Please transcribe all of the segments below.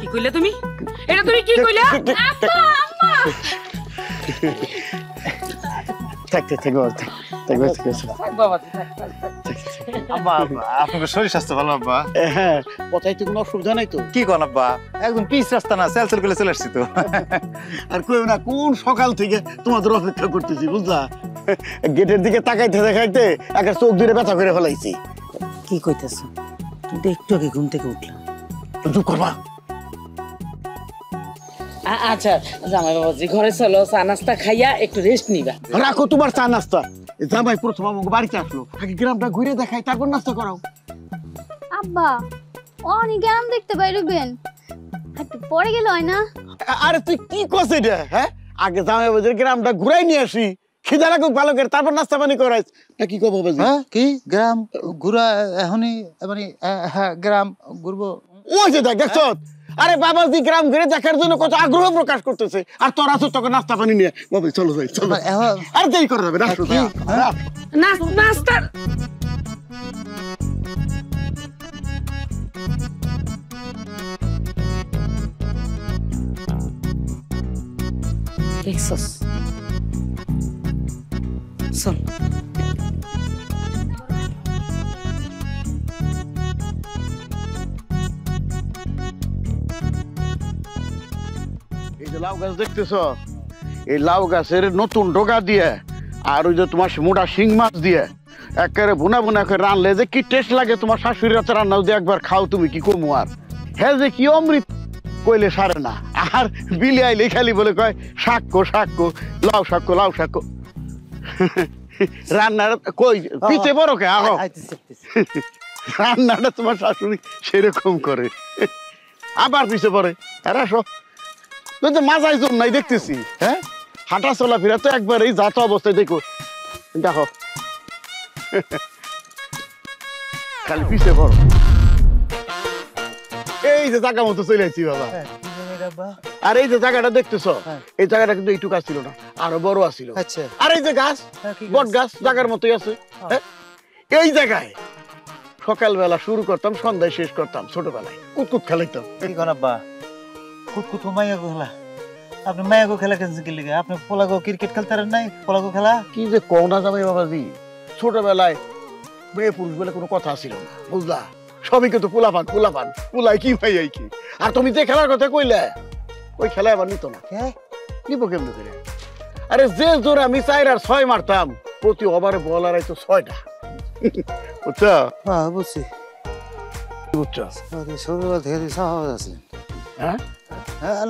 কি কইলে তুমি? এটা তুমি কি কইলা? আব্বা আম্মা থাক বাবা আব্বা আপনার শরীর স্বাস্থ্য ভালো আব্বা? হ্যাঁ, কোথায় তো কোনো অসুবিধা নাই তো? কি কোন আব্বা, একদম পিচ রাস্তা না, সেলসেল করে চলে আসছি তো। আর কই না, কোন সকাল থেকে তোমাদের অপেক্ষা করতেছি বুঝলা। গেটের দিকে তাকাইতে দেখাইতে একটা চোখ দূরে ব্যথা করে ফেলাইছি। কি কইতেছো? কিন্তু একটু আগে ঘুম থেকে উঠলাম। চুপ করবা। আচ্ছা জামাই বাবাজি, ঘরে চলো, চা নাস্তা খাইয়া একটু রেস্ট নিবা। রাখো তোমার চা নাস্তা। জামাই প্রথম আমাকে বাড়িতে আসলো, আগে গ্রামটা ঘুরে দেখাই, তারপর নাস্তা করাও। আব্বা অনেক গ্রাম দেখতে পাইবেন, একটু পরে গেলে হয় না? আরে তুই কি করছিস রে? হ্যাঁ, আগে জামাই বাবাজির গ্রামটা ঘুরাই নিয়ে আসি, খিদা লাগুক ভালো করে, তারপর নাস্তা পানি করাইস না। কি কব বাবাজি? হ্যাঁ, কি গ্রাম ঘুরা এখনই মানে গ্রাম ঘুরবো? ওই যে দেখ, দেখছ? আরে বাবাজি গ্রাম ঘুরে দেখার জন্য কত আগ্রহ প্রকাশ করতেছে, আর তোরা তো তোকে নাস্তা পানি নিয়ে বাবা চলো যাই, চলো। আর দেরি করে যাবে নাস্তা দেখছস? চল। এই যে লাউ গাছ দেখতেছ, এই লাউ গাছের নতুন ডগা দিয়ে আর ওই যে তোমার মোটা শিং মাছ দিয়ে একেবারে ভুনা ভুনা করে রানলে যে কি টেস্ট লাগে, তোমার শাশুড়ির হাতে রান্না যদি একবার খাও তুমি কি কমু আর। হ্যাঁ, যে কি অমৃত কইলে সারে না। আর বিলি আইলে খালি বলে কয় শাক্য শাক্য, লাউ শাক্য লাউ শাক্য। রান্নার কই পিছে বড় কে আরো রান্নাটা তোমার শাশুড়ি সেরকম করে, আবার পিছে পড়ে। আর আসো, তুই তো মাজাই জোর নাই দেখতেছি। হ্যাঁ, হাঁটা চলা ফিরা তো একবারেই যাতা অবস্থায় দেখো, দেখো খালি পিছে পড়ো। এই যে জায়গা মতো চলে আসছি বাবা। আর এই যে জায়গাটা দেখতেছ, এই জায়গাটা কিন্তু এইটুকু ছিল না, আরো বড় আছিল। আর এই যে গাছ, বট গাছ জায়গার মতোই আছে। এই জায়গায় সকালবেলা শুরু করতাম, সন্ধ্যায় শেষ করতাম, ছোটবেলায় কুতকুত খেলাইতাম। কি কোন আব্বা, কুতকুত মাইয়াগো খেলা? আপনি মাইয়াগো খেলা খেলছেন কি লিগে? আপনি পোলাগো ক্রিকেট খেলতে পারেন নাই? পোলাগো খেলা কি যে কও না যাবে বাবাজি, ছোটবেলায় মেয়ে পুরুষ বলে কোনো কথা ছিল না বুঝলা। সবই কিন্তু পোলাপান পোলাপান, পোলাই কি ভাই কি। আর তুমি যে খেলার কথা কইলে, ওই খেলা আবার নিত না। নিব কেমন করে? আরে যে জোরে আমি 4 আর 6 মারতাম, প্রতি ওভারে বল আর তো 6টা। বুঝছো? হ্যাঁ বুঝছি। বুঝছো? ছোটবেলা থেকে সাহস আছিলেন? হ্যাঁ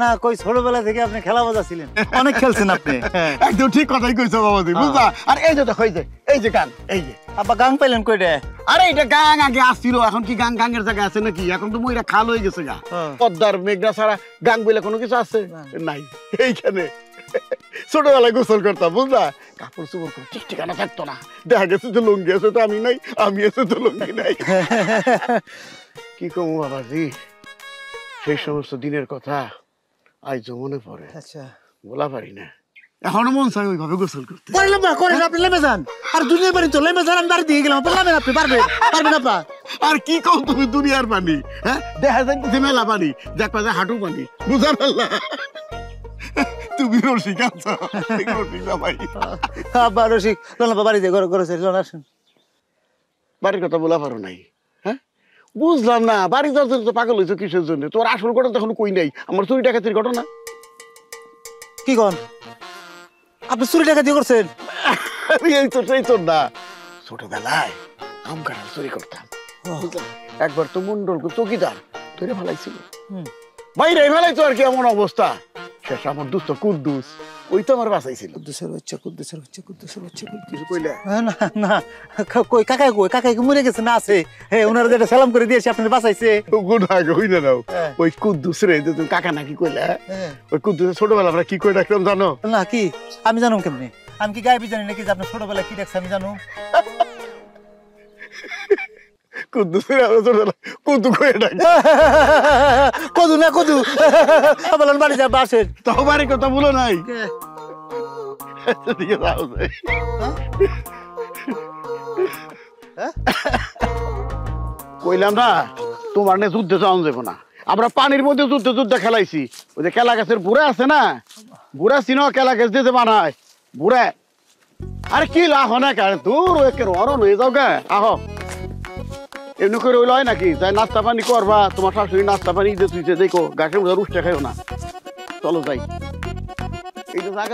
না, কই ছোটবেলা থেকে আপনি খেলা বাজাছিলেন, অনেক খেলছেন আপনি। একদম ঠিক কথাই কইছো বাবাজি বুঝলা। আর এই যে দেখো, এই যে গান, এই যে আব্বা গাং পাইলেন কইটা? আরে এটা গাং আগে আসছিল, এখন কি গাং গাঙের জায়গা আছে নাকি? এখন তো মইরা খাল হয়ে গেছে গা। পদ্মার মেঘনা ছাড়া গাং বলে কোনো কিছু আছে নাই। এইখানে ছোটবেলায় গোসল করতাম বুঝলা, কাপড় চোপড় কোনো ঠিক ঠিকানা থাকতো না। দেখা গেছে যে লুঙ্গি আছে তো আমি নাই, আমি আছে তো লুঙ্গি নাই। কি কমু বাবাজি, সেই সমস্ত দিনের কথা আজও মনে পড়ে। আচ্ছা, বলা পারি না, এখনো মন চাই ওইভাবে গোসল করতে। আপনি লেমে যান, আর দুনিয়ার বাড়ি তো লেমে যান, আমি বাড়ি দিয়ে গেলাম। আপনি পারবেন আপা? আর কি কও তুমি, দুনিয়ার পানি? হ্যাঁ, দেখা যাচ্ছে মেলা পানি, দেখবা যে হাঁটু পানি, বুঝা পারলা? তুমি রসিক আছো, রসিক ভাই। আব্বা রসিক, বাড়ি দিয়ে ঘরে আসেন। বাড়ির কথা বলা পারো নাই? হ্যাঁ, বুঝলাম না, বাড়ি যাওয়ার জন্য তো পাগল হয়েছো কিসের জন্য? তোর আসল ঘটনা তখন কই নাই, আমার চুরি ডাকাতির ঘটনা। কি কন আপনি চুরি ডাকাতি করছেন? এই তো না, ছোটবেলায় আম কাঁঠাল চুরি করতাম। একবার তো মন্ডল চৌকিদার ধরে ফেলাইছিল, বাইরে ফেলাইতো আর কি, এমন অবস্থা। শেষ আমার দুস্থ কুদ্দুস, ওই তো আমার বাঁচাইছিল। কিছু কইলে না না, কই কাকাই কাকাই মরে গেছে না? আছে, ওনারা যেটা সালাম করে দিয়েছে আপনার বাঁচাইছে। ওই কুদ্দুস রে, তুমি কাকা নাকি কইলে? ওই কুদ্দুসের ছোটবেলা আমরা কি করে ডাকতাম জানো? না কি, আমি জানো কেমনি? আমি কি গায়েবি জানি নাকি যে আপনার ছোটবেলায় কি দেখছে আমি জানো? কদু না কদু, বলেন বাড়ি যা বাসের। তাও বাড়ির কথা বলো নাই। কইলাম না তোমার নে যুদ্ধে যাওয়া যাবো না, আমরা পানির মধ্যে যুদ্ধ যুদ্ধ খেলাইছি ওই যে কেলা গাছের বুড়া আছে না বুড়া চিনো কেলা গাছ দিয়ে যে বানায় বুড়া আরে কি লাভ হয় না কেন দূর একে অরণ হয়ে যাও গে আহ এমনি করে ওই লয় নাকি যাই নাস্তা পানি করবা তোমার শাশুড়ি নাস্তা পানি দিয়ে তুই দেখো গাছের মধ্যে রুষ্টে খাইও না চলো যাই এই যে জায়গা